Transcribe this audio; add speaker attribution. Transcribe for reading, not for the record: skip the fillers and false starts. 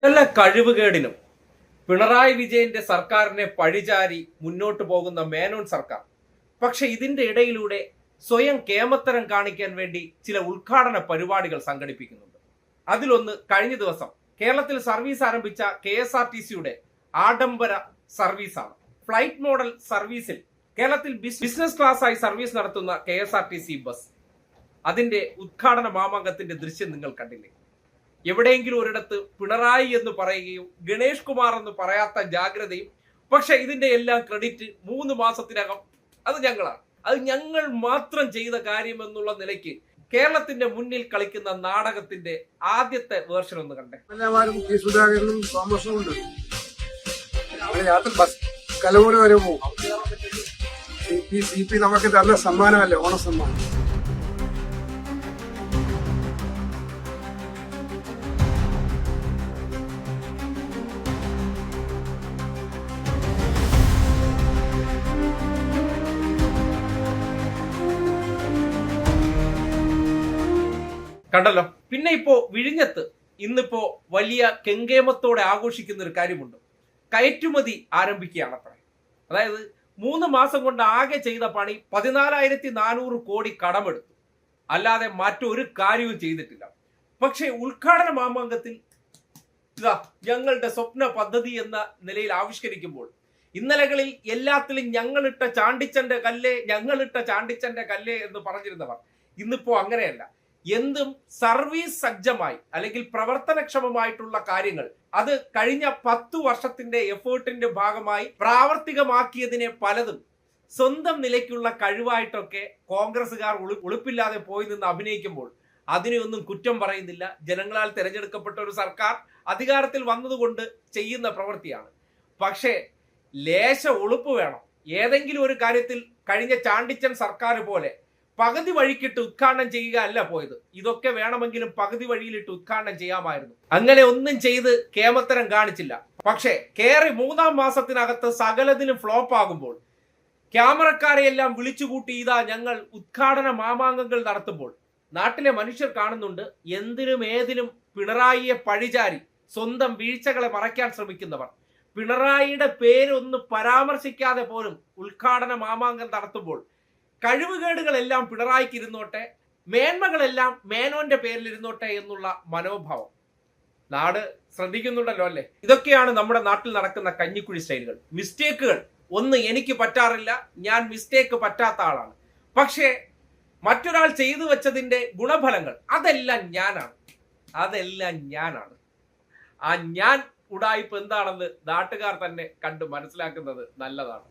Speaker 1: എല്ലാ കഴിവുകേടിനും പിണറായി വിജയന്റെ സർക്കാരിനെ പഴിചാരി മുന്നോട്ട് പോകുന്ന മേനോൻ സർക്കാർ പക്ഷെ ഇതിന്റെ ഇടയിലൂടെ സ്വയം കേമത്തരം കാണിക്കാൻ വേണ്ടി ചില ഉദ്ഘാടന പരിപാടികൾ സംഘടിപ്പിക്കുന്നുണ്ട്. അതിലൊന്ന് കഴിഞ്ഞ ദിവസം കേരളത്തിൽ സർവീസ് ആരംഭിച്ച KSRTCയുടെ ആഡംബര സർവീസാണ്. ഫ്ലൈറ്റ് മോഡൽ സർവീസിൽ കേരളത്തിൽ ബിസിനസ് ക്ലാസ്സായി സർവീസ് നടത്തുന്ന KSRTC ബസ്, അതിന്റെ ഉദ്ഘാടന മാമാങ്കത്തിന്റെ ദൃശ്യം നിങ്ങൾ കണ്ടില്ലേ? എവിടെയെങ്കിലും ഒരിടത്ത് പിണറായി എന്ന് പറയുകയും ഗണേഷ് കുമാർ എന്ന് പറയാത്ത ജാഗ്രതയും. പക്ഷെ ഇതിന്റെ എല്ലാം ക്രെഡിറ്റ് 3 മാസത്തിനകം അത് ഞങ്ങളാണ്. അത് ഞങ്ങൾ മാത്രം ചെയ്ത കാര്യം എന്നുള്ള നിലയ്ക്ക് കേരളത്തിന്റെ മുന്നിൽ കളിക്കുന്ന നാടകത്തിന്റെ ആദ്യത്തെ വേർഷൻ ഒന്ന് കണ്ടേ.
Speaker 2: കലവൂര് വരെ പോകും. CP നമുക്ക് തന്ന സമ്മാനമല്ലേ, ഓണസമ്മാനം.
Speaker 1: കണ്ടല്ലോ. പിന്നെ ഇപ്പോ വിഴിഞ്ഞത്ത് ഇന്നിപ്പോ വലിയ കെങ്കേമത്തോടെ ആഘോഷിക്കുന്ന ഒരു കാര്യമുണ്ട്. കയറ്റുമതി ആരംഭിക്കുകയാണത്രേ. അതായത് 3 മാസം കൊണ്ട് ആകെ ചെയ്ത പണി 14,400 കോടി കടമെടുത്തു, അല്ലാതെ മറ്റൊരു കാര്യവും ചെയ്തിട്ടില്ല. പക്ഷേ ഉദ്ഘാടന മാമാങ്കത്തിൽ ഇതാ ഞങ്ങളുടെ സ്വപ്ന പദ്ധതി എന്ന നിലയിൽ ആവിഷ്കരിക്കുമ്പോൾ ഇന്നലകളിൽ എല്ലാത്തിലും ഞങ്ങളിട്ട ചാണ്ടിച്ചന്റെ കല്ലേ എന്ന് പറഞ്ഞിരുന്നവർ ഇന്നിപ്പോ അങ്ങനെയല്ല. എന്തും സർവീസ് സജ്ജമായി അല്ലെങ്കിൽ പ്രവർത്തനക്ഷമമായിട്ടുള്ള കാര്യങ്ങൾ അത് കഴിഞ്ഞ 10 വർഷത്തിന്റെ എഫേർട്ടിന്റെ ഭാഗമായി പ്രാവർത്തികമാക്കിയതിനെ പലതും സ്വന്തം നിലയ്ക്കുള്ള കഴിവായിട്ടൊക്കെ കോൺഗ്രസുകാർ ഉളുപ്പില്ലാതെ പോയി നിന്ന് അഭിനയിക്കുമ്പോൾ അതിനെയൊന്നും കുറ്റം പറയുന്നില്ല. ജനങ്ങളാൽ തിരഞ്ഞെടുക്കപ്പെട്ട ഒരു സർക്കാർ അധികാരത്തിൽ വന്നതുകൊണ്ട് ചെയ്യുന്ന പ്രവൃത്തിയാണ്. പക്ഷേ ലേശ ഉളുപ്പ് വേണം. ഏതെങ്കിലും ഒരു കാര്യത്തിൽ കഴിഞ്ഞ ചാണ്ടിച്ചൻ സർക്കാർ പോലെ പകുതി വഴിക്കിട്ട് ഉദ്ഘാടനം ചെയ്യുക അല്ല പോയത്. ഇതൊക്കെ വേണമെങ്കിലും പകുതി വഴിയിലിട്ട് ഉദ്ഘാടനം ചെയ്യാമായിരുന്നു. അങ്ങനെ ഒന്നും ചെയ്ത് കേമത്തരം കാണിച്ചില്ല. പക്ഷേ കേറി 3-ാം മാസത്തിനകത്ത് സകലതിലും ഫ്ലോപ്പ് ആകുമ്പോൾ ക്യാമറക്കാരെയെല്ലാം വിളിച്ചുകൂട്ടി ഇതാ ഞങ്ങൾ ഉദ്ഘാടന മാമാങ്കങ്ങൾ നടത്തുമ്പോൾ നാട്ടിലെ മനുഷ്യർ കാണുന്നുണ്ട്. എന്തിനും ഏതിനും പിണറായിയെ പഴിചാരി സ്വന്തം വീഴ്ചകളെ മറയ്ക്കാൻ ശ്രമിക്കുന്നവർ, പിണറായിയുടെ പേരൊന്ന് പരാമർശിക്കാതെ പോലും ഉദ്ഘാടന മാമാങ്കം നടത്തുമ്പോൾ കഴിവുകേടുകളെല്ലാം പിണറായിക്ക് ഇരുന്നോട്ടെ, മേന്മകളെല്ലാം മേനോന്റെ പേരിൽ ഇരുന്നോട്ടെ എന്നുള്ള മനോഭാവം നാട് ശ്രദ്ധിക്കുന്നുണ്ടല്ലോ അല്ലേ? ഇതൊക്കെയാണ് നമ്മുടെ നാട്ടിൽ നടക്കുന്ന കഞ്ഞിക്കുഴി സ്റ്റൈലുകൾ. മിസ്റ്റേക്കുകൾ ഒന്നും എനിക്ക് പറ്റാറില്ല, ഞാൻ മിസ്റ്റേക്ക് പറ്റാത്ത ആളാണ്. പക്ഷേ മറ്റൊരാൾ ചെയ്തു വെച്ചതിന്റെ ഗുണഫലങ്ങൾ അതെല്ലാം ഞാനാണ്. ആ ഞാൻ ഉടായിപ്പ് എന്താണെന്ന് നാട്ടുകാർ തന്നെ കണ്ട് മനസ്സിലാക്കുന്നത് നല്ലതാണ്.